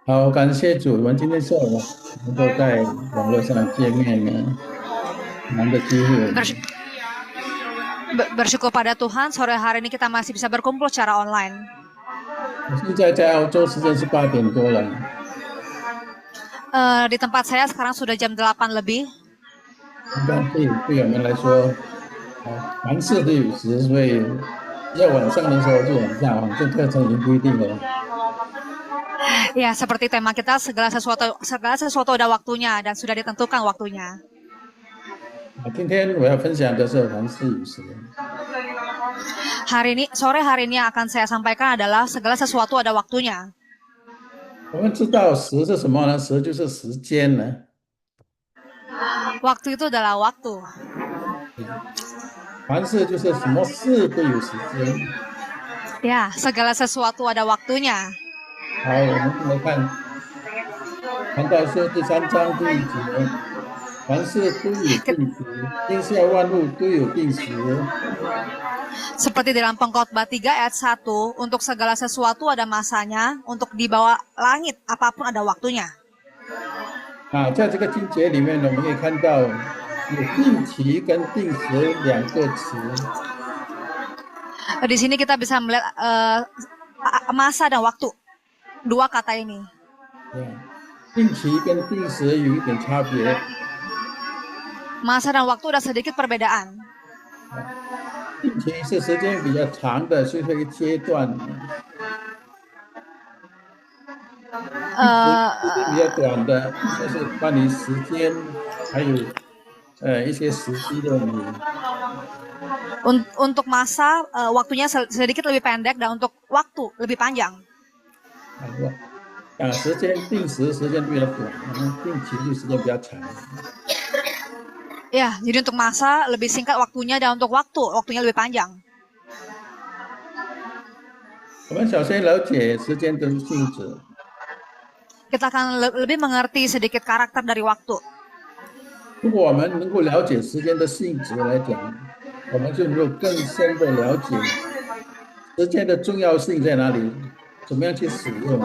好，感谢主，我们今天下午能够在网络上见面呢，难得机会。Bers- Bersyukur pada Tuhan, sore hari ini kita masih bisa berkumpul secara online. 我现在在澳洲，时间是8点多了。Di tempat saya sekarang sudah jam 8 lebih. 一般对我们来说，凡事都有时，所以要晚上的时候就晚上，反正课程已经规定了。Ya, seperti tema kita, segala sesuatu ada waktunya dan sudah ditentukan waktunya. 今天我要分享的是凡事有时。Sore hari ini yang akan saya sampaikan adalah segala sesuatu ada waktunya. 我们知道时是什么呢？时就是时间呢。Waktu itu adalah waktu. 凡事就是什么事都有时间。Ya, segala sesuatu ada waktunya. 好，我们来看《传道书》第3章第1节。凡事都有定时，天下万物都有定时。Seperti dalam Pengkhotbah 3 ayat 1, untuk segala sesuatu ada masanya, untuk di bawah langit apapun ada waktunya. 在这个经节里面呢，我们可以看到有定期跟定时两个词。Di sini kita bisa melihat masa dan waktu, dua kata ini. 定期跟定时有一点差别。Masa dan waktu ada sedikit perbedaan. 定期是时间比较长的，是一个阶段；时间比较短的，就是关于时间还有一些时机的问题。Untuk masa waktunya sedikit lebih pendek dan untuk waktu lebih panjang. 时间定时时间比较短，定期就时间比较长。Ya, jadi untuk masa lebih singkat waktunya dan untuk waktunya lebih panjang. 我们首先了解时间的性质。 Kita akan lebih mengerti sedikit karakter dari waktu. 如果我们能够了解时间的性质来讲，我们就能够更深的了解时间的重要性在哪里，怎么样去使用。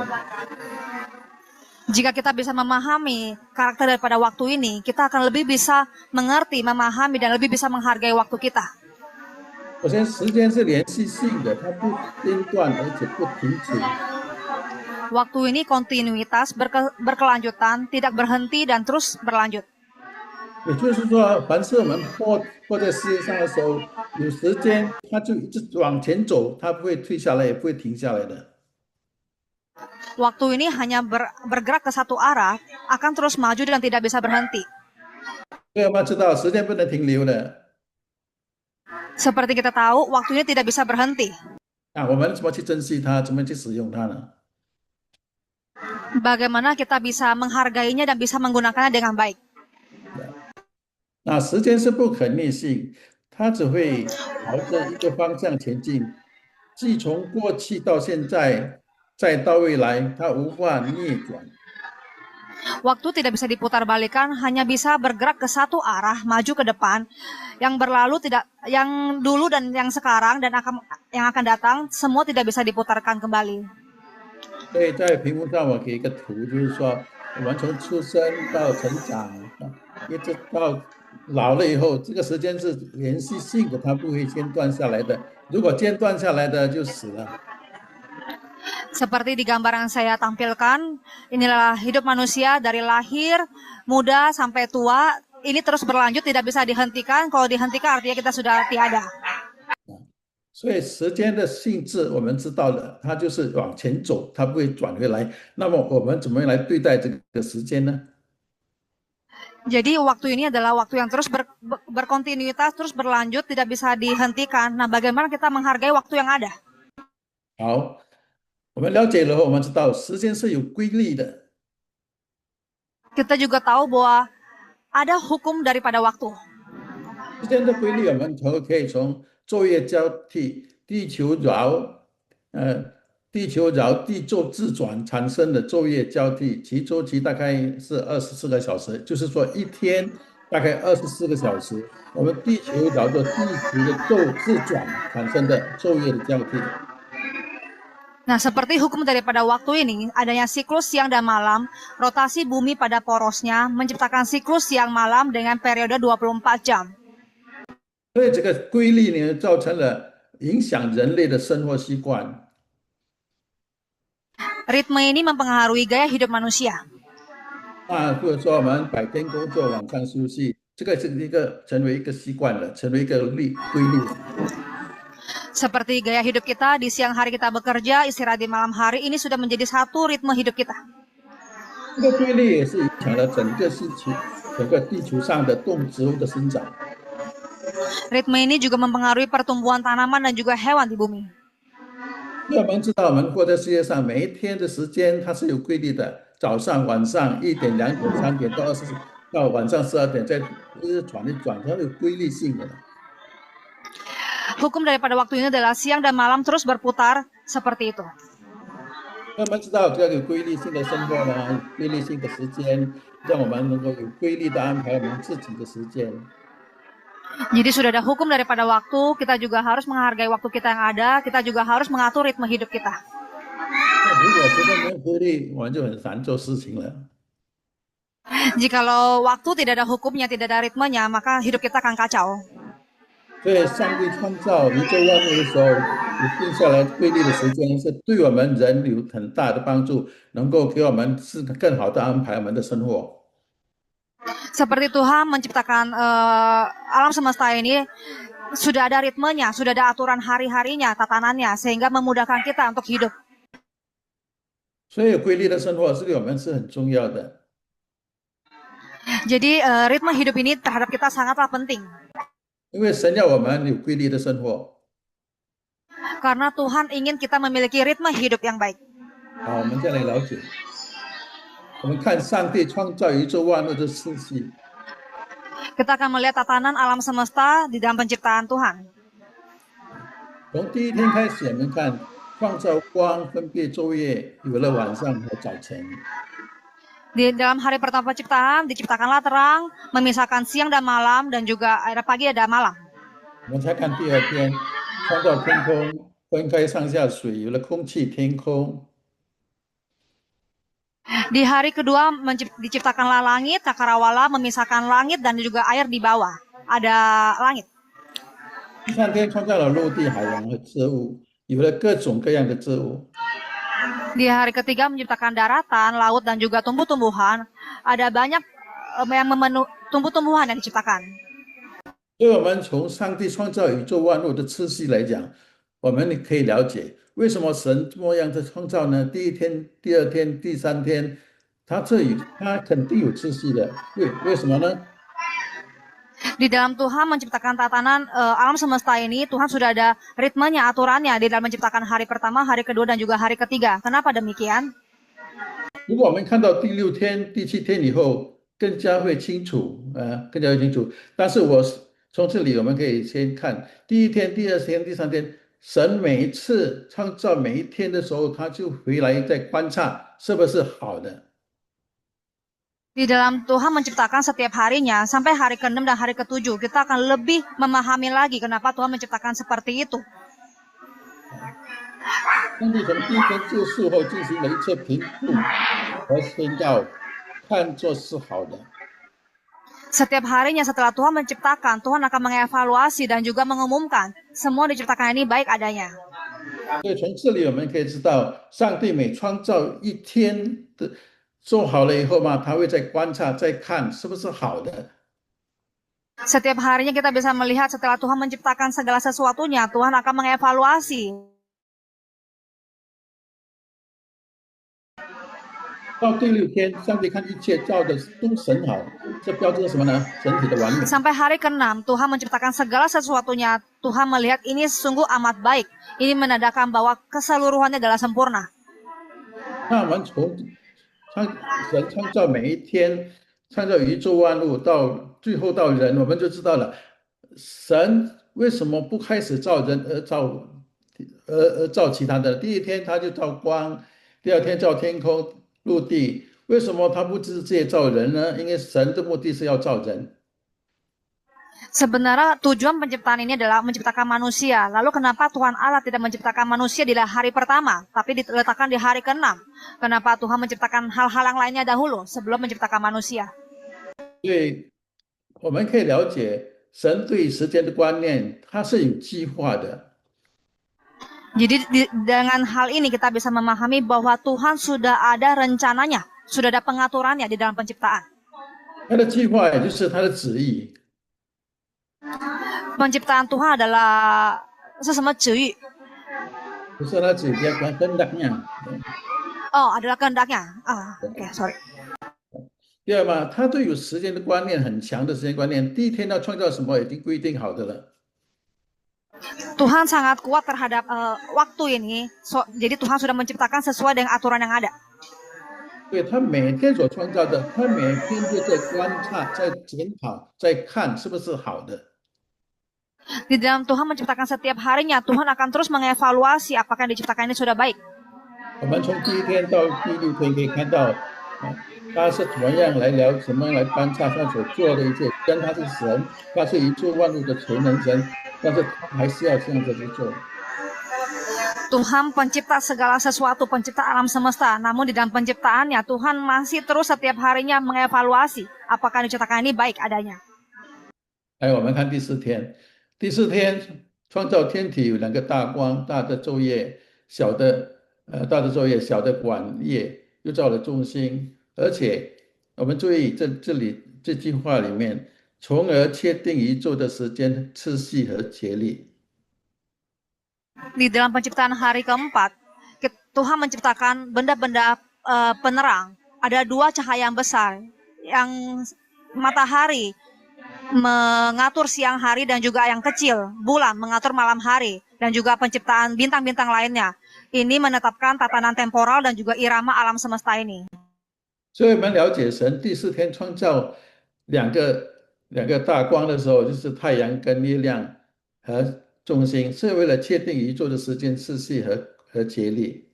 Jika kita bisa memahami karakter daripada waktu ini, kita akan lebih bisa mengerti, memahami, dan lebih bisa menghargai waktu kita. 首先，时间是连续性的，它不间断而且不停止。 Waktu ini kontinuitas, berkelanjutan, tidak berhenti, dan terus berlanjut. 也就是说，凡是我们活在世界上的时候，有时间，它就一直往前走，它不会退下来，也不会停下来的。 Waktu ini hanya bergerak ke satu arah, akan terus maju dan tidak bisa berhenti. 所以我们知道，时间不能停留的。 Seperti kita tahu, waktunya tidak bisa berhenti. 我们怎么去珍惜它，怎么去使用它呢？ Bagaimana kita bisa menghargainya dan bisa menggunakannya dengan baik? 时间是不可逆性，它只会朝着一个方向前进，既从过去到现在，再到未来，它无法逆转。 Waktu tidak bisa diputarbalikkan, hanya bisa bergerak ke satu arah, maju ke depan. Yang berlalu tidak, yang dulu dan yang sekarang dan yang akan datang, semua tidak bisa diputarkan kembali. 所以在屏幕上我给一个图，就是说我们从出生到成长，一直到老了以后，这个时间是连续性的，它不会间断下来的。如果间断下来的就死了。 Seperti di gambar yang saya tampilkan, inilah hidup manusia dari lahir, muda sampai tua. Ini terus berlanjut, tidak bisa dihentikan. Kalau dihentikan artinya kita sudah tiada. 所以时间的性质我们知道了，它就是往前走，它不会转回来。那么我们怎么样来对待这个时间呢？ Jadi waktu ini adalah waktu yang terus berkontinuitas, terus berlanjut, tidak bisa dihentikan. Nah, bagaimana kita menghargai waktu yang ada? 好，我们了解了后，我们知道时间是有规律的。 Kita juga tahu bahwa ada hukum daripada waktu. 时间的规律，我们可以从昼夜交替、地球绕地球自转产生的昼夜交替，其周期大概是24个小时，就是说一天大概24个小时。我们地球绕着地球的自转产生的昼夜的交替。Nah, seperti hukum daripada waktu ini, adanya siklus siang dan malam, rotasi bumi pada porosnya menciptakan siklus siang malam dengan periode 24 jam. 所以这个规律呢，造成了影响人类的生活习惯。Ritme ini mempengaruhi gaya hidup manusia. 那或者说我们白天工作，晚上休息，这个是一个成为一个习惯了，成为一个规律了。Seperti gaya hidup kita, di siang hari kita bekerja, istirahat di malam hari, ini sudah menjadi satu ritme hidup kita. 这个规律也是影响了整个地球上的动植物的生长。Ritme ini juga mempengaruhi pertumbuhan tanaman dan juga hewan di bumi. 因为我们知道，我们活在世界上，每一天的时间它是有规律的，早上、晚上1点、2点、3点到晚上12点，再转一转，它有规律性的。 Hukum daripada waktu ini adalah siang dan malam terus berputar seperti itu. 那我们知道这个有规律性的生活呢，规律性的时间，让我们能够有规律的安排我们自己的时间。 Jadi sudah ada hukum daripada waktu, kita juga harus menghargai waktu kita yang ada, kita juga harus mengatur ritme hidup kita. 那如果时间没有规律，我们就很难做事情了。 Jikalau waktu tidak ada hukumnya, tidak ada ritmenya, maka hidup kita akan kacau. 所以，上帝创造宇宙万物的时候，有定下来规律的时间，是对我们人有很大的帮助，能够给我们更好的安排我们的生活。 Seperti Tuhan menciptakan alam semesta ini, sudah ada ritmenya, sudah ada aturan hari-harinya, tatanannya, sehingga memudahkan kita untuk hidup. 所以，有规律的生活是对我们是很重要的。 Jadi ritme hidup ini terhadap kita sangatlah penting. 因为神要我们有规律的生活。 Karena Tuhan ingin kita memiliki ritme hidup yang baik. 好，我们再来了解。我们看上帝创造宇宙万物的次序。 Kita akan melihat tatanan alam semesta di dalam penciptaan Tuhan. 从第一天开始，我们看创造光分别昼夜，有了晚上和早晨。 Di dalam hari pertama penciptaan, diciptakanlah terang, memisahkan siang dan malam, dan juga ada pagi ada malam. 我们才看第二天，创造天空，分开上下水，有了空气、天空。 Di hari kedua diciptakanlah langit, cakrawala, memisahkan langit dan juga air di bawah. Ada langit. 第三天创造了陆地、海洋和植物，有了各种各样的植物。 Di hari ketiga menciptakan daratan, laut dan juga tumbuh-tumbuhan. Ada banyak yang tumbuh-tumbuhan yang diciptakan. 所以，我们从上帝创造宇宙万物的次序来讲，我们可以了解为什么神这么样的创造呢？第一天、第二天、第三天，他肯定有次序的。为什么呢？ Di dalam Tuhan menciptakan tatanan alam semesta ini, Tuhan sudah ada ritmenya, aturannya di dalam menciptakan hari pertama, hari kedua, dan juga hari ketiga. Kenapa demikian? 如果我们看到第6天、第7天以后，更加会清楚，更加会清楚。但是从这里我们可以先看第一天、第二天、第三天，神每一次创造每一天的时候，他就回来再观察是不是好的。 Di dalam Tuhan menciptakan setiap harinya, sampai hari ke-6 dan hari ke-7, kita akan lebih memahami lagi kenapa Tuhan menciptakan seperti itu. 上帝从第一天救赎后进行了一次评估和宣告，看作是好的。 Setiap harinya setelah Tuhan menciptakan, Tuhan akan mengevaluasi dan juga mengumumkan semua diciptakan ini baik adanya. 所以从这里我们可以知道，上帝每创造一天的做好了以后嘛，他会再观察、再看是不是好的。 Setiap harinya kita bisa melihat setelah Tuhan menciptakan segala sesuatunya, Tuhan akan mengevaluasi. 到第6天，上帝看一切造的都神好，这标志什么呢？整体的完美。 Sampai hari ke-6, Tuhan menciptakan segala sesuatunya. Tuhan melihat ini sungguh amat baik. Ini menandakan bahwa keseluruhannya adalah sempurna. 那我们从神创造每一天，创造宇宙万物，到最后到人，我们就知道了，神为什么不开始造人而造其他的？第一天他就造光，第二天造天空、陆地，为什么他不直接造人呢？因为神的目的是要造人。Sebenarnya tujuan penciptaan ini adalah menciptakan manusia. Lalu kenapa Tuhan Allah tidak menciptakan manusia di hari pertama, tapi diletakkan di hari ke-6? Kenapa Tuhan menciptakan hal-hal yang lainnya dahulu sebelum menciptakan manusia? 所以我们可以了解神对时间的观念，它是有计划的。Jadi dengan hal ini kita bisa memahami bahwa Tuhan sudah ada rencananya, sudah ada pengaturannya di dalam penciptaan. 他的计划也就是他的旨意。Penciptaan Tuhan adalah sesama cuy. 不是他旨意跟kehendaknya。Oh, adalah kehendaknya. Sorry. 第二嘛，他对有时间的观念很强的时间观念，第一天要创造什么已经规定好的了。Tuhan sangat kuat terhadap waktu ini, jadi Tuhan sudah menciptakan sesuai dengan aturan yang ada. 对，他每天所创造的，他每天就在观察、在检讨、在看是不是好的。Di dalam Tuhan menciptakan setiap harinya, Tuhan akan terus mengevaluasi apakah yang diciptakan ini sudah baik. 我们从第一天到第6天可以看到，他是怎么样来怎么样来观察他所做的一切。虽然他是神，他是宇宙万物的全能神，但是他还是要这样子去做。Tuhan pencipta segala sesuatu, pencipta alam semesta. Namun di dalam penciptaannya, Tuhan masih terus setiap harinya mengevaluasi apakah yang diciptakan ini baik adanya. 来，我们看第4天。第4天创造天体有2个大光、大的昼夜、小的小的管叶，又造了众星。而且我们注意这里这句话里面，从而确定宇宙的时间次序和节律。Di dalam penciptaan hari keempat, Tuhan menciptakan benda-benda penerang. Ada 2 cahaya yang besar, yang matahari mengatur siang hari dan juga yang kecil, bulan mengatur malam hari, dan juga penciptaan bintang-bintang lainnya. Ini menetapkan tatanan temporal dan juga irama alam semesta ini. 所以我们了解神第4天创造两个大光的时候，就是太阳跟月亮和众星，是为了确定宇宙的时间次序和节律。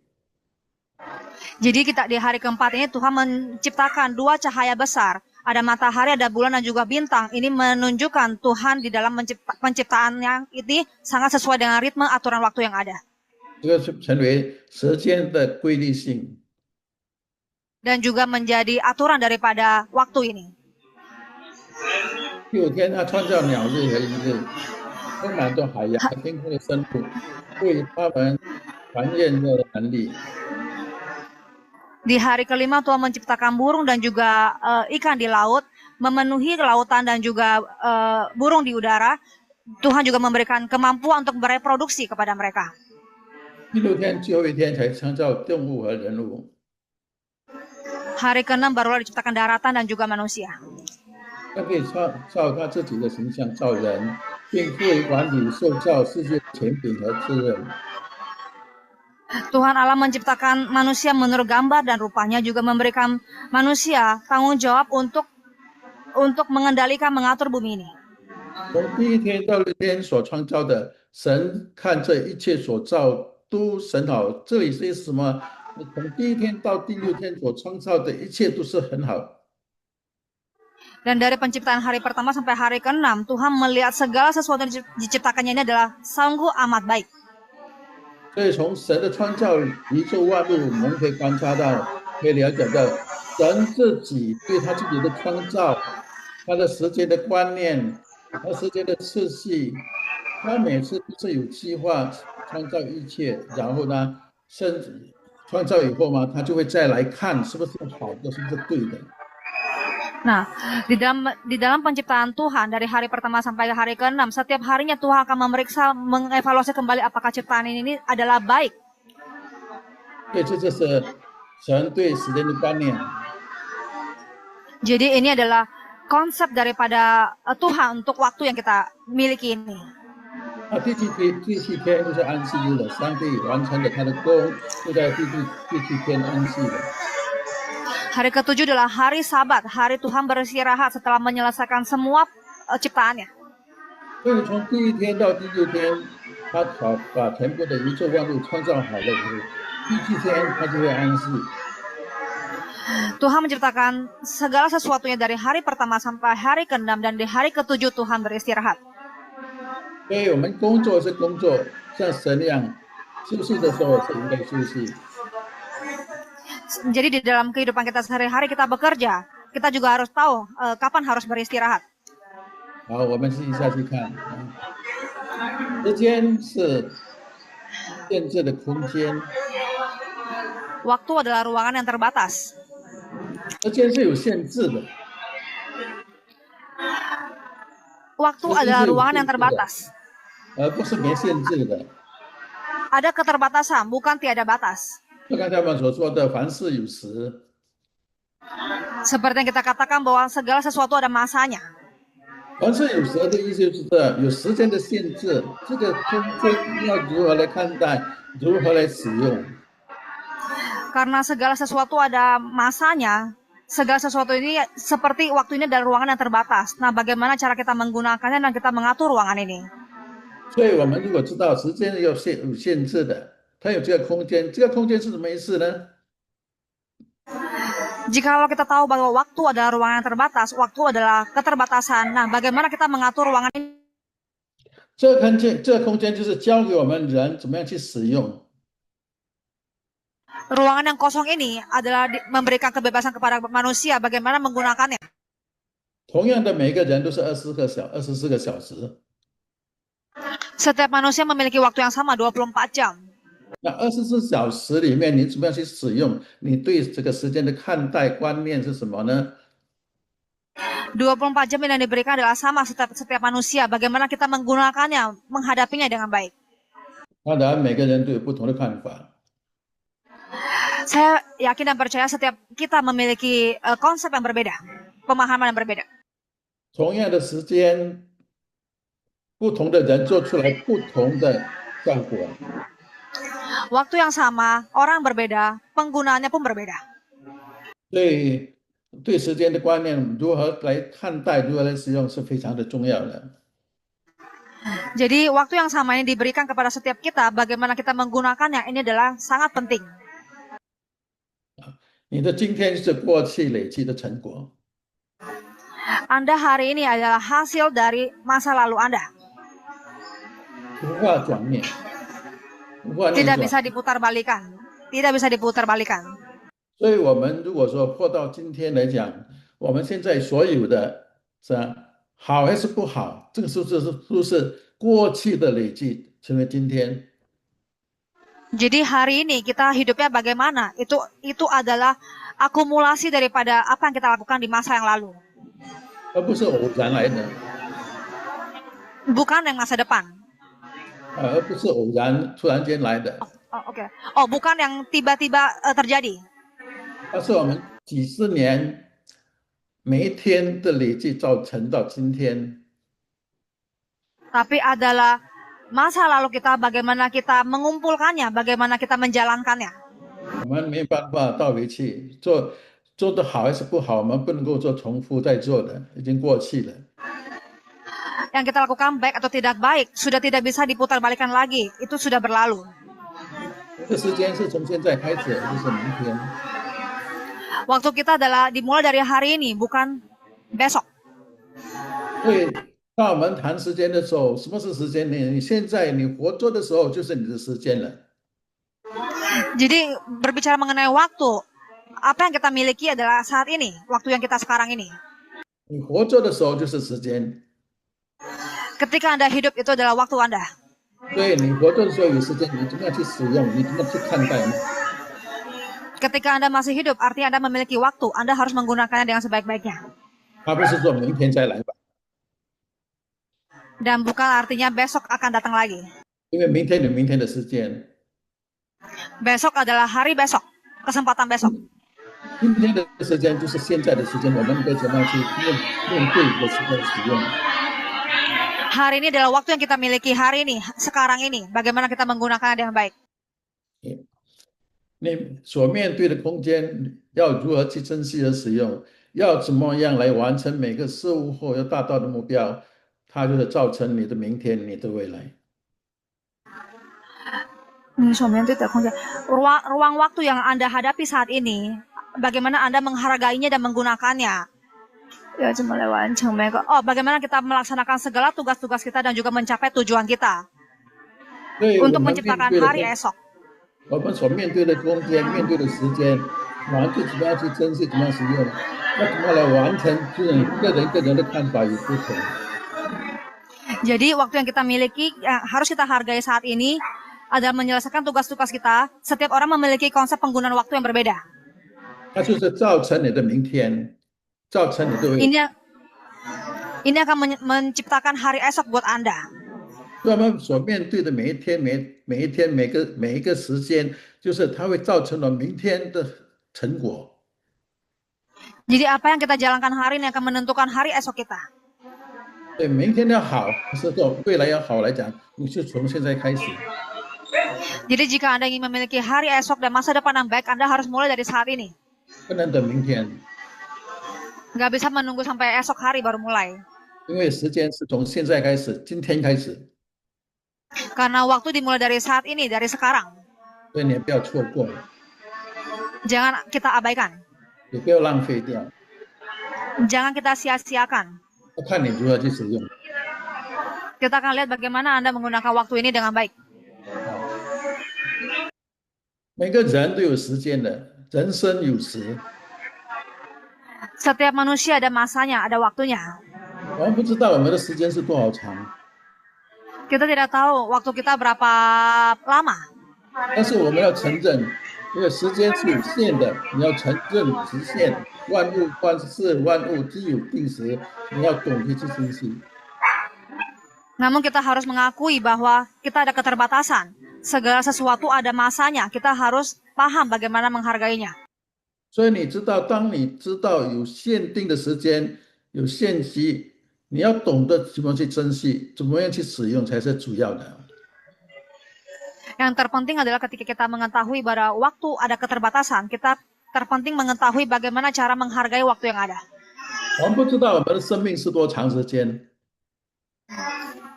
Jadi kita di hari keempat ini Tuhan menciptakan 2 cahaya besar. Ada matahari, ada bulan dan juga bintang. Ini menunjukkan Tuhan di dalam penciptaannya ini sangat sesuai dengan ritme aturan waktu yang ada. 这个成为时间的规律性。 Dan juga menjadi aturan daripada waktu ini. 第5天，他创造鸟日和一日，充满着海洋和天空的生物，为他们繁衍的能力。 Di hari kelima Tuhan menciptakan burung dan juga ikan di laut, memenuhi lautan dan juga burung di udara. Tuhan juga memberikan kemampuan untuk bereproduksi kepada mereka. 第6天最后一天才创造动物和人物。 Hari ke-6 barulah diciptakan daratan dan juga manusia. 他可以照他自己的形象造人，并赋予管理受造世界的权柄和责任。 Tuhan Allah menciptakan manusia menurut gambar dan rupanya, juga memberikan manusia tanggung jawab untuk mengendalikan, mengatur bumi ini. 从第1天到6天所创造的，神看这一切所造都神好。这里是什么？从第1天到第6天所创造的一切都是很好。 Dan dari penciptaan hari pertama sampai hari ke-6, Tuhan melihat segala sesuatu yang diciptakannya ini adalah sungguh amat baik. 所以从神的创造宇宙万物，我们可以观察到，可以了解到，神自己对他自己的创造，他的时间的观念，他时间的次序，他每次都是有计划创造一切，然后呢，甚至创造以后嘛，他就会再来看是不是好的，是不是对的。 Nah, di dalam penciptaan Tuhan dari hari pertama sampai hari ke-6, setiap harinya Tuhan akan memeriksa, mengevaluasi kembali apakah ciptaan ini adalah baik. 对，这就是神对时间的观念。 Jadi ini adalah konsep daripada Tuhan untuk waktu yang kita miliki ini. 第七天就是安息日了，上帝完成了他的工，就在第七天安息了。 Hari ke-7 adalah hari Sabat, hari Tuhan beristirahat setelah menyelesaikan semua ciptaannya. 所以从第1天到第6天，他把全部的宇宙万物创造好了以后，第7天他就会安息。Tuhan menciptakan segala sesuatunya dari hari pertama sampai hari ke-6 dan di hari ke-7 Tuhan beristirahat. 所以我们工作是工作，像神一样，休息的时候是应该休息。 Jadi di dalam kehidupan kita sehari-hari kita bekerja, kita juga harus tahu kapan harus beristirahat. 好，我们一下去看啊，时间是限制的空间， Waktu adalah ruangan yang terbatas. 时间是有限制的， Waktu 时间 adalah 是有 ruangan 限 yang 制的， terbatas. 而不是没限制的。 Ada keterbatasan, bukan tiada batas. 就刚才我们所说的，凡事有时， Seperti yang kita katakan bahwa segala sesuatu ada masanya. 凡事有时的意思就是这有时间的限制，这个空间要如何来看待，如何来使用。 Karena segala sesuatu ada masanya, segala sesuatu ini seperti waktu ini adalah ruangan yang terbatas. Nah, bagaimana cara kita menggunakannya dan kita mengatur ruangan ini? 所以，我们如果知道时间有限制的，它有这个空间，这个空间是什么意思呢？ Jikalau kita tahu bahwa waktu adalah ruangan yang terbatas, waktu adalah keterbatasan. Nah, bagaimana kita mengatur ruangan ini? 这个空间就是教给我们人怎么样去使用。 Ruangan yang kosong ini adalah memberikan kebebasan kepada manusia bagaimana menggunakannya. 同样的，每个人都是24个小时。 Setiap manusia memiliki waktu yang sama 24 jam. 那24小时里面，你怎么样去使用？你对这个时间的看待观念是什么呢？ 24 jam yang diberikan adalah sama setiap manusia. Bagaimana kita menggunakannya, menghadapinya dengan baik. 当然，每个人都有不同的看法。 Saya yakin dan percaya setiap kita memiliki konsep yang berbeda, pemahaman yang berbeda. 同样的时间，不同的人做出来不同的效果。 Waktu yang sama, orang berbeda, penggunaannya pun berbeda. 所以，对时间的观念如何来看待、如何来使用是非常的重要的。 Jadi waktu yang sama ini diberikan kepada setiap kita, bagaimana kita menggunakannya ini adalah sangat penting. 你的今天是过去累积的成果。 Anda hari ini adalah hasil dari masa lalu Anda. 无法转念，无法逆 Tidak 转。 bisa diputar balikan. Tidak bisa diputar balikan. 所以，我们如果说活到今天来讲，我们现在所有的是吧好还是不好，这个不是过去的累积成为今天？ Jadi hari ini kita hidupnya bagaimana? Itu adalah akumulasi daripada apa yang kita lakukan di masa yang lalu. 而不是偶然来的， Bukan yang masa depan. 而不是偶然突然间来的， Oh, oke. Oh, bukan yang tiba-tiba terjadi. 它是我们几十年每一天的累积造成到今天。 Tapi adalah masa lalu kita, bagaimana kita mengumpulkannya, bagaimana kita menjalankannya. 我们没办法倒回去做的好还是不好，我们不能够做重复再做的，已经过去了。 Yang kita lakukan baik atau tidak baik, sudah tidak bisa diputar balikan lagi. Itu sudah berlalu. 这时间是从现在开始，就是明天。 Waktu kita adalah dimulai dari hari ini, bukan besok. 所以，当我们谈时间的时候，什么是时间呢？你现在你活着的时候，就是你的时间了。 Jadi berbicara mengenai waktu, apa yang kita miliki adalah saat ini, waktu yang kita sekarang ini. 你活着的时候就是时间， Ketika Anda hidup itu adalah waktu Anda. 所以你活着的时候有时间，你怎么样去使用？你怎么去看待呢？ Ketika Anda masih hidup, artinya Anda memiliki waktu. Anda harus menggunakannya dengan sebaik-baiknya. 而不是说明天再来吧， Dan bukan artinya besok akan datang lagi. 因为明天有明天的时间， Besok adalah hari besok, kesempatan besok. 今天的时间就是现在的时间，我们该怎么样去面对的时候使用？ Hari ini adalah waktu yang kita miliki hari ini, sekarang ini. Bagaimana kita menggunakannya dengan baik. 你所面对的空间要如何去珍惜和使用？要怎么样来完成每个事物后要达到的目标？它就是造成你的明天，你的未来。 Ruang waktu yang Anda hadapi saat ini, bagaimana Anda menghargainya dan menggunakannya. Ya, bagaimana kita melaksanakan segala tugas-tugas kita dan juga mencapai tujuan kita 对我 untuk 们面 menciptakan 对的 hari esok. 我们所面对的空间、面对的时间，我们就怎么样去珍惜、怎么样使用，要怎么样来完成，这种个人的看法也不同。 Jadi waktu yang kita miliki yang harus kita hargai saat ini adalah menyelesaikan tugas-tugas kita. Setiap orang memiliki konsep penggunaan waktu yang berbeda. 它就是造成你的明天，造成你的未来。 Ini akan menciptakan hari esok buat Anda. 所以我们所面对的每一天、每一个时间，就是它会造成了明天的成果。 Jadi apa yang kita jalankan hari ini akan menentukan hari esok kita. 对，明天要好，是说未来要好来讲，你就从现在开始。 Jadi jika Anda ingin memiliki hari esok dan masa depan yang baik, Anda harus mulai dari saat ini. 不能等明天， Nggak bisa menunggu sampai esok hari baru mulai. 因为时间是从现在开始，今天开始， Karena waktu dimulai dari saat ini, dari sekarang. 所以你不要错过， Jangan kita abaikan. 也不要浪费掉， Jangan kita sia-siakan. 要看你如何去使用。 Kita akan lihat bagaimana Anda menggunakan waktu ini dengan baik. 每个人都有时间的，人生有时。 Setiap manusia ada masanya, ada waktunya. 我们不知道我们的时间是多少长， Kita tidak tahu waktu kita berapa lama. 但是我们要承认，因为时间是有限的，你要承认时限。万物万事万物皆有定时，你要懂得去珍惜。 Namun kita harus mengakui bahwa kita ada keterbatasan. Segala sesuatu ada masanya. Kita harus paham bagaimana menghargainya. 所以你知道，当你知道有限定的时间、有限期，你要懂得怎么去珍惜，怎么样去使用才是主要的。 Yang terpenting adalah ketika kita mengetahui bahwa waktu ada keterbatasan, kita terpenting mengetahui bagaimana cara menghargai waktu yang ada. 我们不知道我们的生命是多长时间，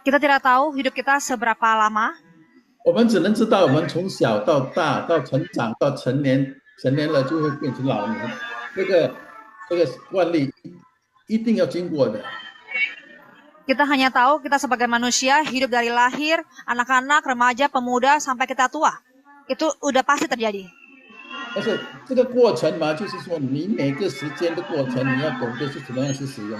Kita tidak tahu hidup kita seberapa lama. 我们只能知道我们从小到大，到成长，到成年，成年了就会变成老年，这个惯例一定要经过的。 Kita hanya tahu kita sebagai manusia hidup dari lahir, anak-anak, remaja, pemuda sampai kita tua. Itu udah pasti terjadi. 但是这个过程嘛，就是说你每个时间的过程，你要懂得是怎么样去使用。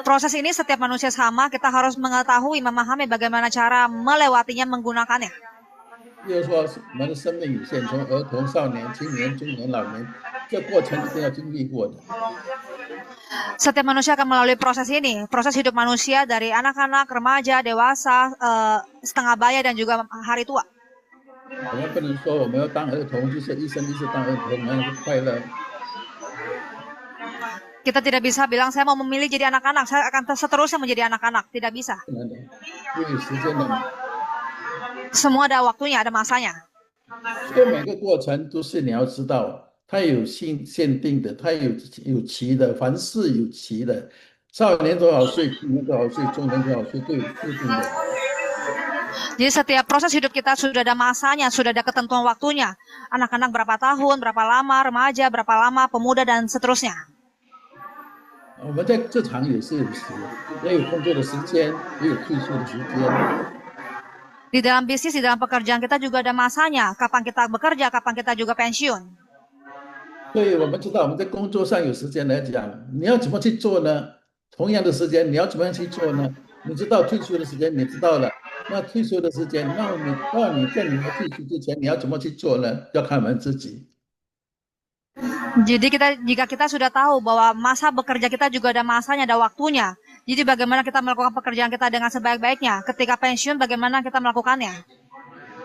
Proses ini setiap manusia sama, kita harus mengetahui, memahami bagaimana cara melewatinya, menggunakannya. 比如说我们的生命有限，从儿童、少年、青年、中年、老年，这过程一定要经历过的。 Setiap manusia akan melalui proses ini, proses hidup manusia dari anak-anak, remaja, dewasa, setengah baya dan juga hari tua. 我们不能说我们要当儿童，就是一生一世当儿童，那样快乐。 Kita tidak bisa bilang saya mau memilih jadi anak-anak, saya akan seterusnya menjadi anak-anak. Tidak bisa. 不能的，因为时间的嘛。 Semua ada waktunya, ada masanya. 所以每个过程都是你要知道，它有限定的，它有期的，凡事有期的。少年多少岁，青年多少岁，中年多少岁都有固定的。 Jadi setiap proses hidup kita sudah ada masanya, sudah ada ketentuan waktunya. Anak-anak berapa tahun, berapa lama, remaja berapa lama, pemuda dan seterusnya. 我们在这场也是有时，也有工作的时间，也有退休的时间。 Di dalam bisnis, di dalam pekerjaan kita juga ada masanya. Kapan kita bekerja, kapan kita juga pensiun. 所以我们知道我们在工作上有时间来讲，你要怎么去做呢？同样的时间，你要怎么样去做呢？你知道退休的时间，你知道了，那退休的时间，那你在你还退休之前，你要怎么去做呢？要看我们自己。 Jadi jika kita sudah tahu bahwa masa bekerja kita juga ada masanya, ada waktunya. Jadi bagaimana kita melakukan pekerjaan kita dengan sebaik-baiknya. Ketika pensiun, bagaimana kita melakukannya.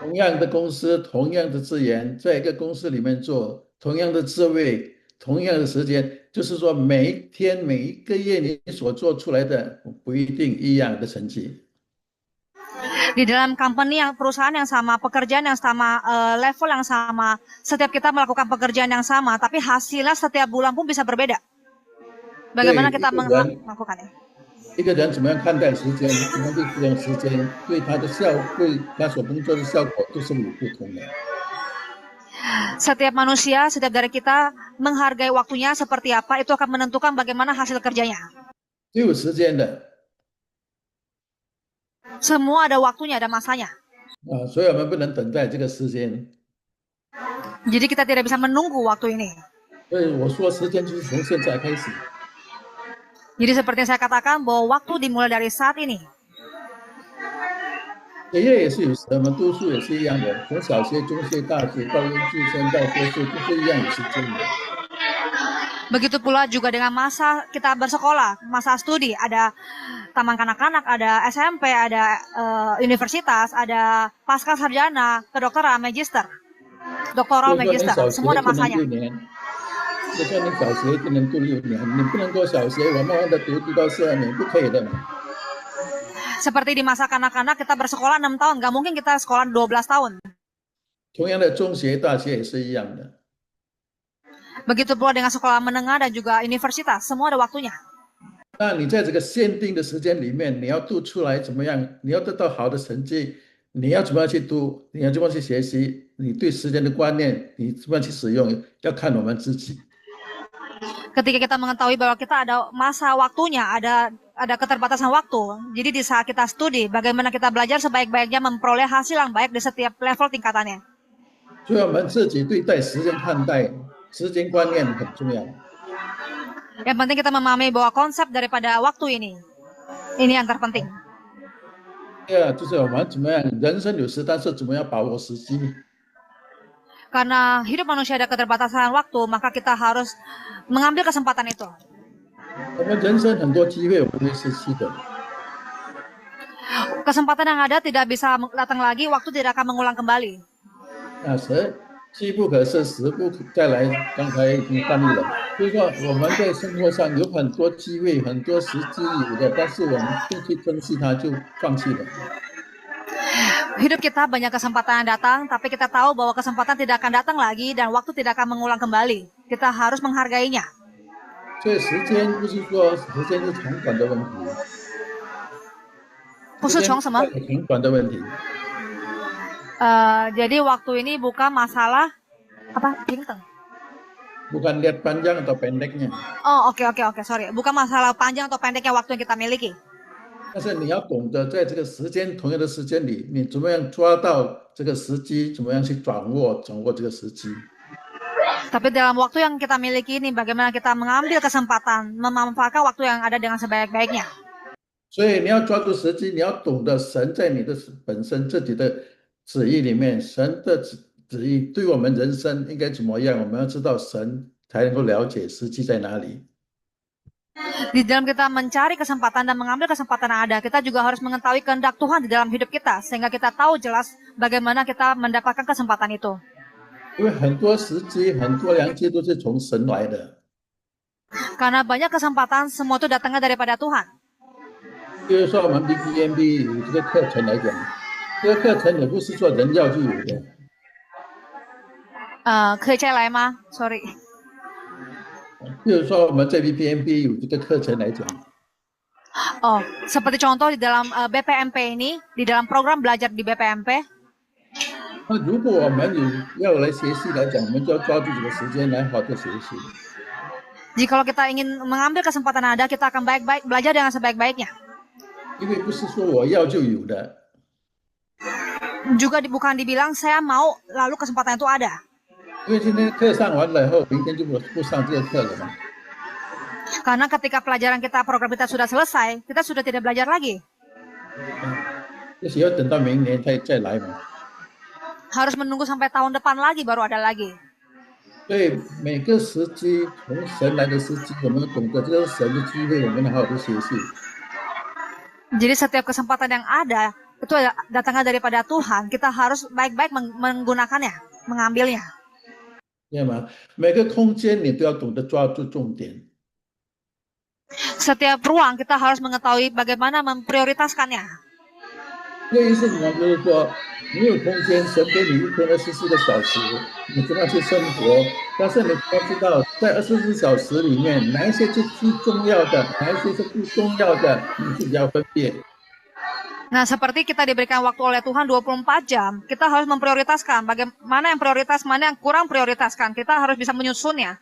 同样的公司，同样的资源，在一个公司里面做，同样的职位，同样的时间，就是说每一天、每一个月你所做出来的不一定一样的成绩。 Di dalam company yang perusahaan yang sama, pekerjaan yang sama, level yang sama, setiap kita melakukan pekerjaan yang sama, tapi hasilnya setiap bulan pun bisa berbeda. Bagaimana kita melakukannya? 一个人怎么样看待时间，怎么样去使用时间，对他的对他所工作的效果都是有不同的。Setiap manusia, setiap dari kita menghargai waktunya seperti apa, itu akan menentukan bagaimana hasil kerjanya. 只有时间的 Semua ada waktunya, ada masanya. 所以我们不能等待这个时间。 Jadi kita tidak bisa menunggu waktu ini. 所以我说，时间就是从现在开始。 Jadi seperti yang saya katakan bahwa waktu dimulai dari saat ini. 学业也是有时，我们读书也是一样的，从小学、中学、大学到研究生到硕士，都是一样有时间的。 Begitu pula juga dengan masa kita bersekolah, masa studi, ada taman kanak-kanak, ada SMP, ada universitas, ada pasca sarjana, kedokteran, magister, doktoral, 就是说，你 magister, 小学 semua ada 只能 masanya. 6年，就说你小学只能读6年，你不能够小学我慢慢的读到12年，不可以的嘛。 Seperti di masa kanak-kanak kita bersekolah 6 tahun, nggak mungkin kita sekolah 12 tahun. 同样的，中学、大学也是一样的。 Begitu pula dengan sekolah menengah dan juga universitas, semua ada waktunya. 那你在这个限定的时间里面，你要读出来怎么样？你要得到好的成绩，你要怎么样去读？你要怎么样去学习？你对时间的观念，你怎么样去使用？要看我们自己。 Ketika kita mengetahui bahwa kita ada masa waktunya, ada keterbatasan waktu. Jadi di saat kita studi, bagaimana kita belajar sebaik-baiknya memperoleh hasil yang baik di setiap level tingkatannya. 所以我们自己对待时间看待时间观念很重要。 Yang penting kita memahami bahwa konsep daripada waktu ini yang terpenting. 就是我们怎么样，人生有时，但是怎么样把握时机。 Karena hidup manusia ada keterbatasan waktu, maka kita harus mengambil kesempatan itu. 我们人生很多机会我们会失去的。 Kesempatan yang ada tidak bisa datang lagi, waktu tidak akan mengulang kembali. 神机不可失，时不再来。刚才已经翻译了，就是说我们在生活上有很多机会，很多时机有的，但是我们不去珍惜它，就放弃了。 Hidup kita banyak kesempatan yang datang, tapi kita tahu bahwa kesempatan tidak akan datang lagi dan waktu tidak akan mengulang kembali. Kita harus menghargainya. 所以时间不是说时间是长短的问题， Khusus什么？ 长短的问题。 Jadi waktu ini bukan masalah apa? Bintang. Bukan lihat panjang atau pendeknya. Oh, oke, sorry. Bukan masalah panjang atau pendeknya waktu yang kita miliki. 但是你要懂得在这个时间同样的时间里，你怎么样抓到这个时机，怎么样去掌握这个时机。 Tapi dalam waktu yang kita miliki ini, bagaimana kita mengambil kesempatan, memanfaatkan waktu yang ada dengan sebaik-baiknya. 所以你要抓住时机，你要懂得神在你的本身自己的旨意里面，神的旨意对我们人生应该怎么样，我们要知道神才能够了解时机在哪里。 Di dalam kita mencari kesempatan dan mengambil kesempatan yang ada, kita juga harus mengetahui kehendak Tuhan di dalam hidup kita, sehingga kita tahu jelas bagaimana kita mendapatkan kesempatan itu. 因为很多时机、很多良机都是从神来的。 Karena banyak kesempatan, semua itu datangnya daripada Tuhan. 比如说我们 BPMB 有这个课程来讲，这个课程也不是说人要就有的。 可以再来吗？ Sorry. 比如说我们在 BPMB 有这个课程来讲， Oh, seperti contoh di dalam BPMP ini, di dalam program belajar di BPMP. 那如果我们要来学习来讲，我们就要抓住这个时间来好好学习。 Jika kita ingin mengambil kesempatan yang ada, kita akan baik-baik belajar dengan sebaik-baiknya. 因为不是说我要就有的。 Juga bukan dibilang saya mau lalu kesempatan itu ada. 因为今天课上完了以后，明天就不上这个课了嘛。 Karena ketika pelajaran kita, program kita sudah selesai, kita sudah tidak belajar lagi. 就是要等到明年再来嘛。 Harus menunggu sampai tahun depan lagi baru ada lagi. 所以每个时机从神来的时机，我们懂得这个神的机会，我们好好的学习。 Jadi setiap kesempatan yang ada itu datangnya daripada Tuhan. Kita harus baik-baik menggunakannya, mengambilnya. 知道吗？每个空间你都要懂得抓住重点。 Setiap ruang kita harus mengetahui bagaimana memprioritaskannya. 这个意思什么？就是说，你有空间，神给你一天24个小时，你怎么样去生活？但是你要知道，在24小时里面，哪一些是最重要的，哪一些是不重要的，你自己要分辨。Nah, seperti kita diberikan waktu oleh Tuhan 24 jam, kita harus memprioritaskan bagaimana yang prioritas, mana yang kurang prioritaskan. Kita harus bisa menyusunnya.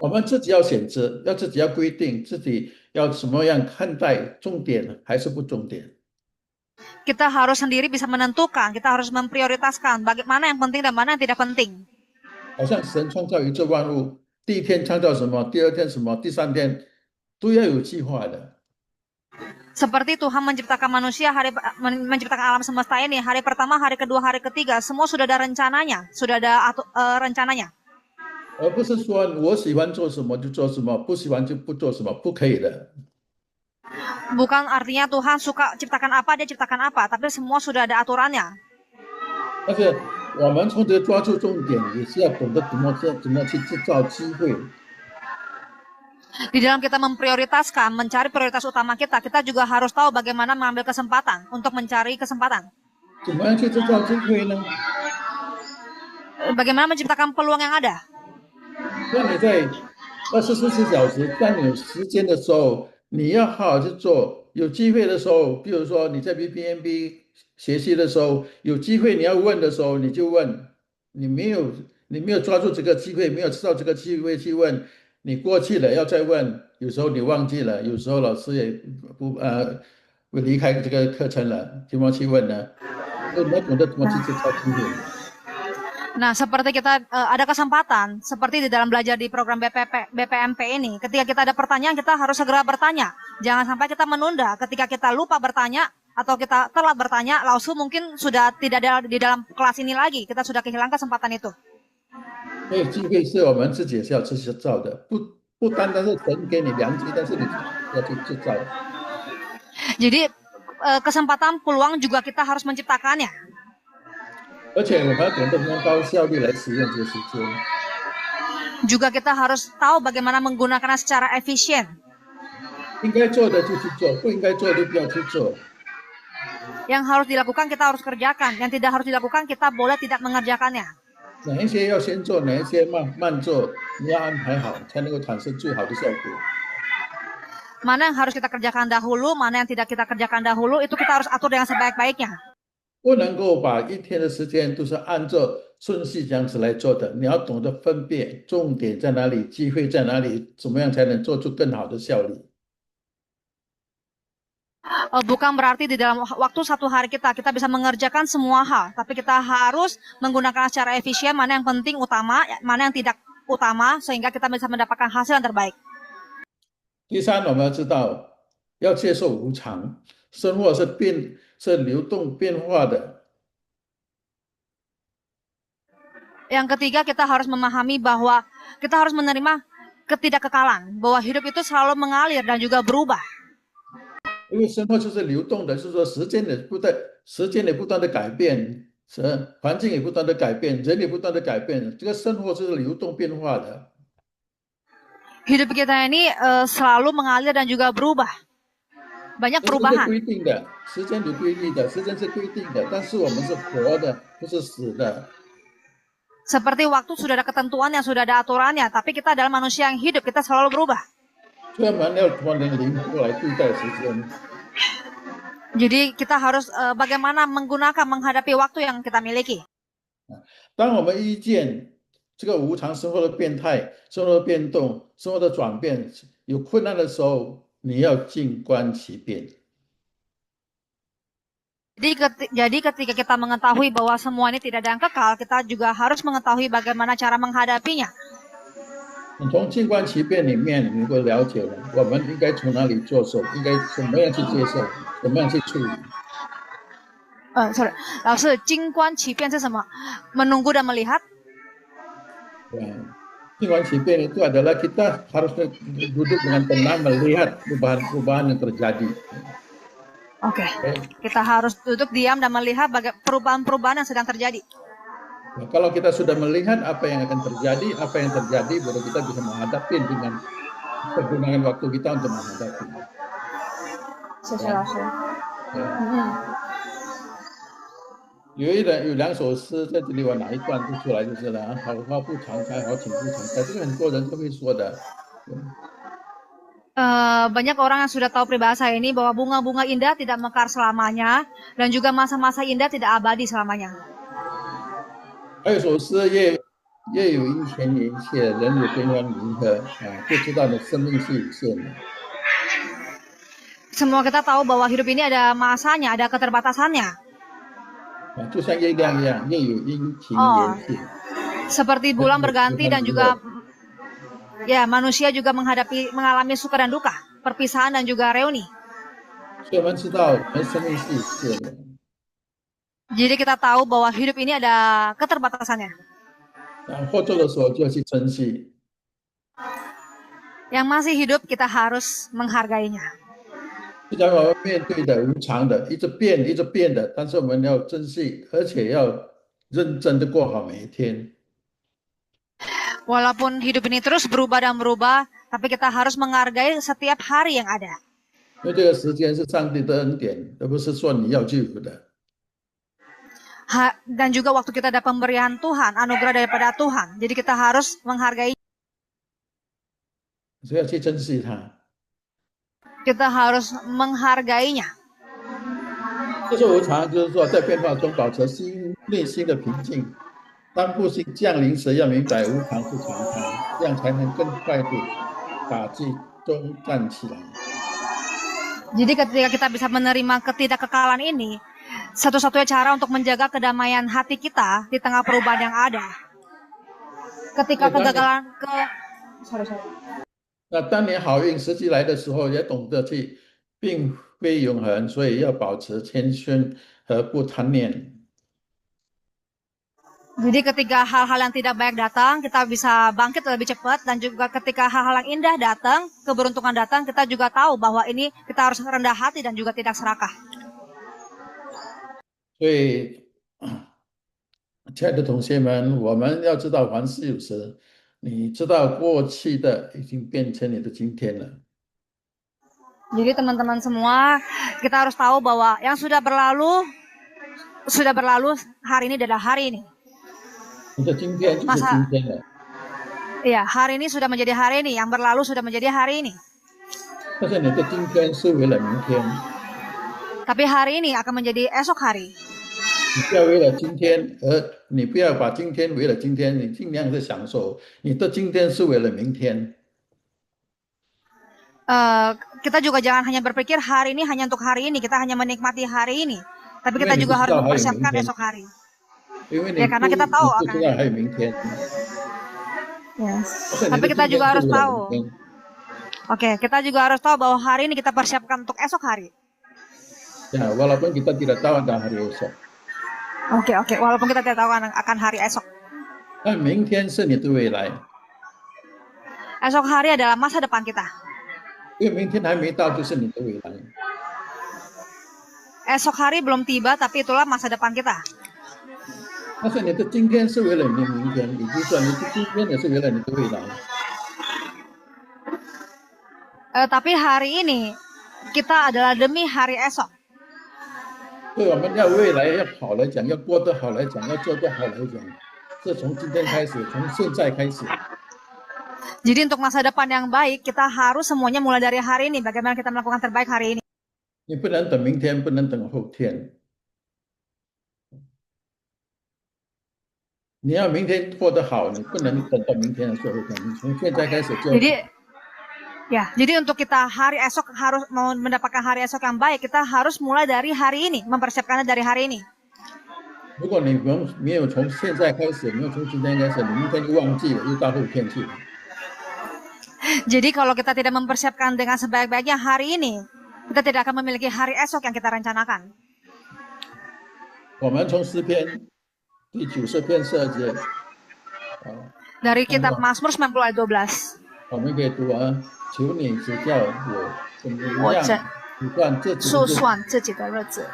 我们自己要选择，自己要规定自己要怎么样看待重点还是不重点。Kita harus sendiri bisa menentukan, kita harus memprioritaskan bagaimana yang penting dan mana yang tidak penting. 好像神创造宇宙万物，第一天创造什么，第二天什么，第三天都要有计划的。Seperti Tuhan menciptakan manusia, menciptakan alam semesta ini, hari pertama, hari kedua, hari ketiga, semua sudah ada rencananya, sudah ada rencananya. 而不是说我喜欢做什么就做什么，不喜欢就不做什么，不可以的。Bukan artinya Tuhan suka ciptakan apa, dia ciptakan apa, tapi semua sudah ada aturannya. 但是我们从这抓住重点，也是要懂得怎么去制造机会。Di dalam kita memprioritaskan, mencari prioritas utama kita, kita juga harus tahu bagaimana mengambil kesempatan untuk mencari kesempatan. 怎么样去制造机会呢？ Bagaimana menciptakan peluang yang ada? 那你在24小时，当你有时间的时候，你要好好去做。有机会的时候，比如说你在 BPMB 学习的时候，有机会你要问的时候，你就问。你没有抓住这个机会，没有知道这个机会去问，你过去了要再问。有时候你忘记了，有时候老师也不离开这个课程了，怎么去问呢？你要懂得怎么去制造机会。 Nah, seperti kita ada kesempatan, seperti di dalam belajar di program BPMP ini, ketika kita ada pertanyaan, kita harus segera bertanya. Jangan sampai kita menunda. Ketika kita lupa bertanya atau kita telat bertanya, langsung mungkin sudah tidak ada di dalam kelas ini lagi. Kita sudah kehilangan kesempatan itu. 所以机会是我们自己也是要去制造的，不单单是神给你良机，但是你要去制造。 Jadi kesempatan peluang juga kita harus menciptakannya. 而且我们要懂得用高效率来使用这个时间。 Juga kita harus tahu bagaimana menggunakannya secara efisien. 应该做的就去做，不应该做就不要去做。 Yang harus dilakukan kita harus kerjakan, yang tidak harus dilakukan kita boleh tidak mengerjakannya. 哪一些要先做，哪一些慢做，你要安排好，才能够产生最好的效果。 Mana yang harus kita kerjakan dahulu, mana yang tidak kita kerjakan dahulu, itu kita harus atur dengan sebaik-baiknya. 不能够把一天的时间都是按照顺序这样子来做的，你要懂得分辨重点在哪里，机会在哪里，怎么样才能做出更好的效率。 Bukan berarti di dalam waktu satu hari kita bisa mengerjakan semua hal, tapi kita harus menggunakan secara efisien mana yang penting utama, mana yang tidak utama, sehingga kita bisa mendapatkan hasil yang terbaik. 第三，我们要知道要接受无常，生活是流动变化的。 Yang ketiga, kita harus memahami bahwa kita harus menerima ketidakkekalan, bahwa hidup itu selalu mengalir dan juga berubah. 因为生活就是流动的，就是说时间也不断的改变，环境也不断的改变，人也不断的改变，这个生活是流动变化的。 Hidup kita ini selalu mengalir dan juga berubah. Banyak perubahan. 时间是规律的，时间是规定的，但是我们是活的，不是死的。 Seperti waktu sudah ada ketentuannya, sudah ada aturannya, tapi kita adalah manusia yang hidup, kita selalu berubah. 所以我们要从灵过来对待时间。 Jadi kita harus bagaimana menghadapi waktu yang kita miliki. 当我们遇见这个无常生活的变态、生活的变动、生活的转变有困难的时候，你要静观其变。 Jadi ketika kita mengetahui bahwa semua ini tidak ada yang kekal, kita juga harus mengetahui bagaimana cara menghadapinya. 你从静观其变里面，你能够了解了我们应该从哪里着手，应该怎么样去接受，怎么样去处理。Sorry， 老师，静观其变是什么？Menunggu dan melihat.静观其变itu adalah kita harus duduk dengan tenang melihat perubahan-perubahan yang terjadi. Oke. Kita harus duduk diam dan melihat perubahan-perubahan yang sedang terjadi. Nah, kalau kita sudah melihat apa yang akan terjadi, baru kita bisa menghadapi dengan pergunakan waktu kita untuk menghadapi. 谢谢老师。有两首诗在这里，我拿一段就出来就是了。好花不常开，好景不常开，这个很多人都会说的。Banyak orang yang sudah tahu peribahasa ini bahwa bunga-bunga indah tidak mekar selamanya dan juga masa-masa indah tidak abadi selamanya. 还有首诗夜有阴晴圆缺，人有悲欢离合啊，就知道你生命是有限的。 Semua kita tahu bahwa hidup ini ada masanya, ada keterbatasannya. 啊，就像月亮一样，夜有阴晴 Oh, 圆缺。 seperti 人 bulan 有悲 berganti 欢 dan 离 juga 合。 ya manusia juga mengalami suka dan duka, perpisahan dan juga reuni. 所以我们知道，我们生命是有限的。 Jadi kita tahu bahwa hidup ini ada keterbatasannya. 然后做的时候就要去珍惜。 Yang masih hidup kita harus menghargainya. 既然我们面对的无常的，一直变一直变的，但是我们要珍惜，而且要认真的过好每一天。 Walaupun hidup ini terus berubah dan berubah, tapi kita harus menghargai setiap hari yang ada. 因为这个时间是上帝的恩典，而不是说你要就有的。 Dan juga waktu kita ada pemberian Tuhan, anugerah daripada Tuhan. Jadi kita harus menghargai. 所以要去珍惜它。 Kita harus menghargainya. 这是无常，就是说在变化中保持内心的平静。当不幸降临时，要明白无常是常态，这样才能更快地打击中站起来。 Jadi ketika kita bisa menerima ketidakkekalan ini, satu-satunya cara untuk menjaga kedamaian hati kita di tengah perubahan yang ada. Ketika kegagalan sorry. 那当年好运时机来的时候，也懂得去并非永恒，所以要保持谦逊和不贪念。 Jadi ketika hal-hal yang tidak baik datang, kita bisa bangkit lebih cepat. Dan juga ketika hal-hal yang indah datang, keberuntungan datang, kita juga tahu bahwa ini kita harus rendah hati dan juga tidak serakah. 所以，亲爱的同学们，我们要知道凡事有时，你知道过去的已经变成你的今天了。 Jadi teman-teman semua, kita harus tahu bahwa yang sudah berlalu, hari ini adalah hari ini. 你的今天就是今天了。 Iya, hari ini sudah menjadi hari ini, yang berlalu sudah menjadi hari ini. 但是你的今天是为了明天， Tapi hari ini akan menjadi esok hari. 你不要为了今天，你不要把今天为了今天，你尽量的享受。你的今天是为了明天。 Kita juga jangan hanya berpikir hari ini hanya untuk hari ini, kita hanya menikmati hari ini. Tapi kita juga harus mempersiapkan esok hari. 因为你 Ya, karena kita tahu 不知道还有明天。 Yes. 但是你 Tapi 的 kita 今天 juga 是 harus 为了 tahu. 明天。 Oke, kita juga harus tahu bahwa hari ini kita persiapkan untuk esok hari. Ya, walaupun kita tidak tahu tentang hari esok. Oke, walaupun kita tidak tahu akan hari esok. 但明天是你的未来， Esok hari adalah masa depan kita. 因为明天还没到，就是你的未来。 Esok hari belum tiba, tapi itulah masa depan kita. 但是你的今天是为了你的明天，也就是说你的今天也是为了你的未来。 Tapi hari ini kita adalah demi hari esok. 所以我们要未来要好来讲，要过得好来讲，要做得好来讲，是从今天开始，从现在开始。 Jadi untuk masa depan yang baik, kita harus semuanya mulai dari hari ini. Bagaimana kita melakukan terbaik hari ini. 你不能等明天，不能等后天。你要明天过得好，你不能等到明天的时候，你从现在开始就。 Jadi untuk kita hari esok harus mau mendapatkan hari esok yang baik, kita harus mulai dari hari ini, mempersiapkannya dari hari ini. 如果你没有从现在开始，没有从今天开始，你明天就忘记了，又到后天去了。 Jadi kalau kita tidak mempersiapkan dengan sebaik-baiknya hari ini, kita tidak akan memiliki hari esok yang kita rencanakan. 我们从诗篇第90篇12节， Dari kitab Mazmur 90 ayat 12. 我们可以读啊，求你指教我怎么样数算自己的日子，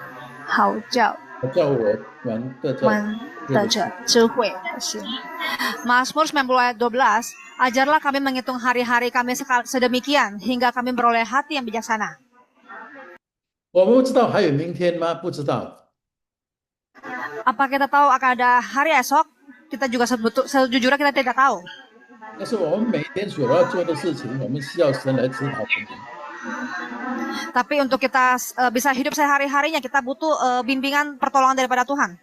好叫我得着智慧的心。Mazmur 90 ayat 12, ajarlah kami menghitung hari-hari kami sedemikian hingga kami beroleh hati yang bijaksana. 我们知道还有明天吗？不知道。 Apa kita tahu akan ada hari esok? Kita juga sejujurnya kita tidak tahu. 但是我们每天所要做的事情，我们需要神来指导我们。Tapi untuk kita bisa hidup sehari-harinya, kita butuh bimbingan pertolongan daripada Tuhan.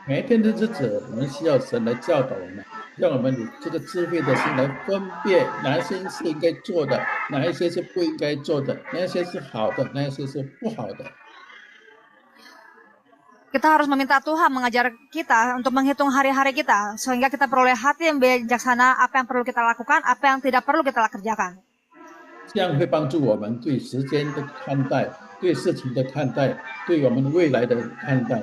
每一天的日子，我们需要神来教导我们，让我们有这个智慧的心来分辨哪一些是应该做的，哪一些是不应该做的，哪一些是好的，哪一些是不好的。Kita harus meminta Tuhan mengajar kita untuk menghitung hari-hari kita, sehingga kita peroleh hati yang bijaksana, apa yang perlu kita lakukan, apa yang tidak perlu kita kerjakan. 这样会帮助我们对时间的看待，对事情的看待，对我们未来的看待。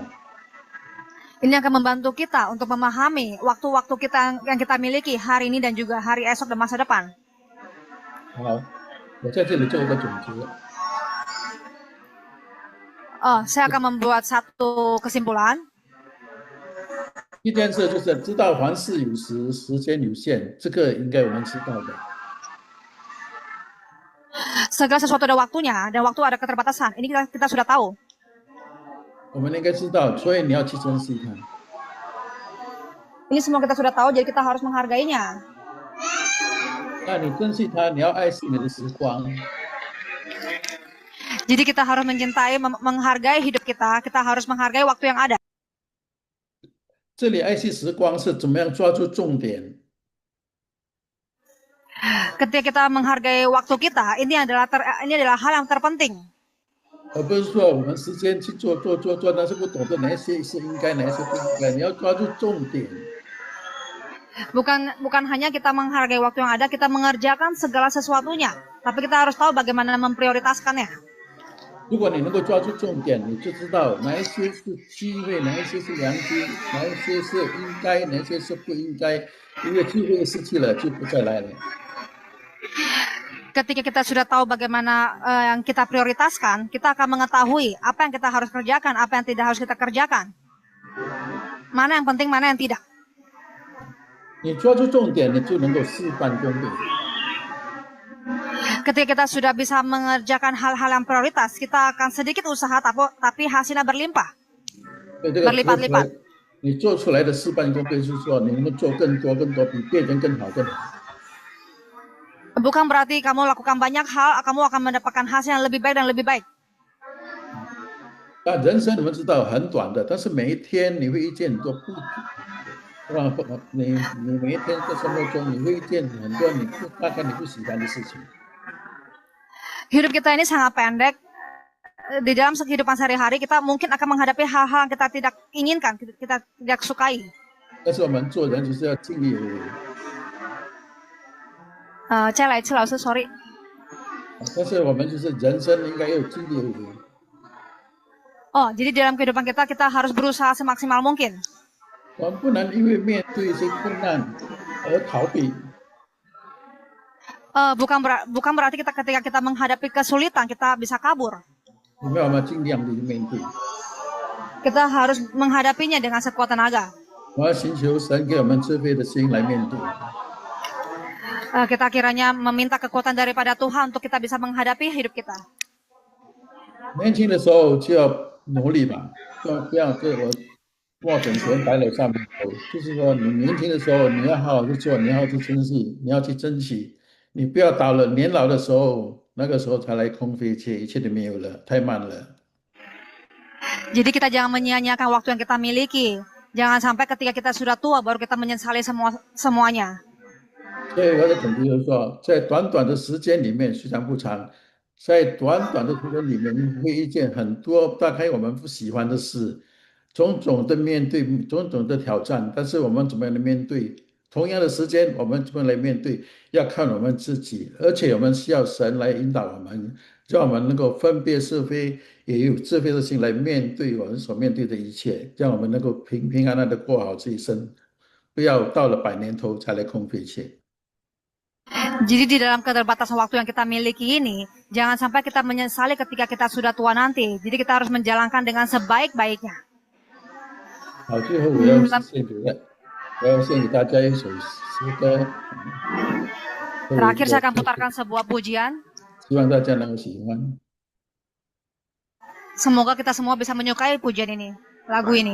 Ini akan membantu kita untuk memahami waktu-waktu kita yang kita miliki hari ini dan juga hari esok dan masa depan. 好，我在这里做一个总结。 Saya akan membuat satu kesimpulan. 一件事就是知道凡事有时，时间有限，这个应该我们知道的。 Segala sesuatu ada waktunya dan waktu ada keterbatasan. Ini kita sudah tahu. 我们应该知道，所以你要去珍惜它。 Ini semua kita sudah tahu, jadi kita harus menghargainya. 那你珍惜它，你要爱惜你的时光。 Jadi kita harus mencintai, menghargai hidup kita. Kita harus menghargai waktu yang ada. 这里爱惜时光是怎么样抓住重点？ Ketika kita menghargai waktu kita, ini adalah hal yang terpenting. 而不是说我们时间去做，但是不懂得哪些是应该，哪些不应该。你要抓住重点。 Bukan hanya kita menghargai waktu yang ada, kita mengerjakan segala sesuatunya. Tapi kita harus tahu bagaimana memprioritaskannya. 如果你能够抓住重点，你就知道哪一些是机会，哪一些是良机，哪一些是应该，哪一些是不应该。因为机会失去了，就不再来了。 Ketika kita sudah tahu bagaimana yang kita prioritaskan, kita akan mengetahui apa yang kita harus kerjakan, apa yang tidak harus kita kerjakan. Mana yang penting, mana yang tidak. 你抓住重点，你就能够事半功倍。 Ketika kita sudah bisa mengerjakan hal-hal yang prioritas, kita akan sedikit usaha tapi hasilnya berlimpah. Berlipat-lipat. 你做出来的事半功倍，就是说你能够做更多、比别人更好、更好。 Bukan berarti kamu lakukan banyak hal, kamu akan mendapatkan hasil yang lebih baik dan lebih baik. 那人生我们知道很短的，但是每一天你会遇见很多你每一天在生活中你会遇见很多大概你不喜欢的事情。 Hidup kita ini sangat pendek. Di dalam kehidupan sehari-hari kita mungkin akan menghadapi hal-hal yang kita tidak inginkan, kita tidak sukai. 但是我们做人就是要尽力而为。 再来一次，老师，sorry。 但是我们就是人生应该要尽力而为。 jadi dalam kehidupan kita harus berusaha semaksimal mungkin. 我们不能因为面对一些困难而逃避。 Bukan berarti ketika kita menghadapi kesulitan kita bisa kabur. 我们要尽量的面对。 Kita harus menghadapinya dengan sekuat tenaga. 我要寻求神给我们智慧的心来面对。 Kita kiranya meminta kekuatan daripada Tuhan untuk kita bisa menghadapi hidup kita. 年轻的时候就要努力吧，不要对我墨粉全摆在上面头。就是说，你年轻的时候你要好好去做，你要去珍惜，你要去珍惜。 你不要到了年老的时候，那个时候才来空飞，一切都没有了，太慢了。 Jadi kita jangan menyia-nyiakan waktu yang kita miliki. Jangan sampai ketika kita sudah tua baru kita menyesali semuanya. 所以我的总结就是说，在短短的时间里面，虽然不长，在短短的时间里面，你会遇见很多大概我们不喜欢的事，种种的面对，种种的挑战。但是我们怎么样的面对？ 同样的时间，我们怎么来面对？要看我们自己，而且我们需要神来引导我们，让我们能够分别是非，也有智慧的心来面对我们所面对的一切，让我们能够平平安安的过好这一生，不要到了百年头才来空飞一切。 Jadi di dalam keterbatasan waktu yang kita miliki ini, jangan sampai kita menyesali ketika kita sudah tua nanti. Jadi kita harus menjalankan dengan sebaik-baiknya. 好，最后我要献主任。 我要献给大家一首诗歌。 Terakhir saya akan putarkan sebuah pujian. 希望大家能够喜欢。 Semoga kita semua bisa menyukai pujian ini, lagu ini.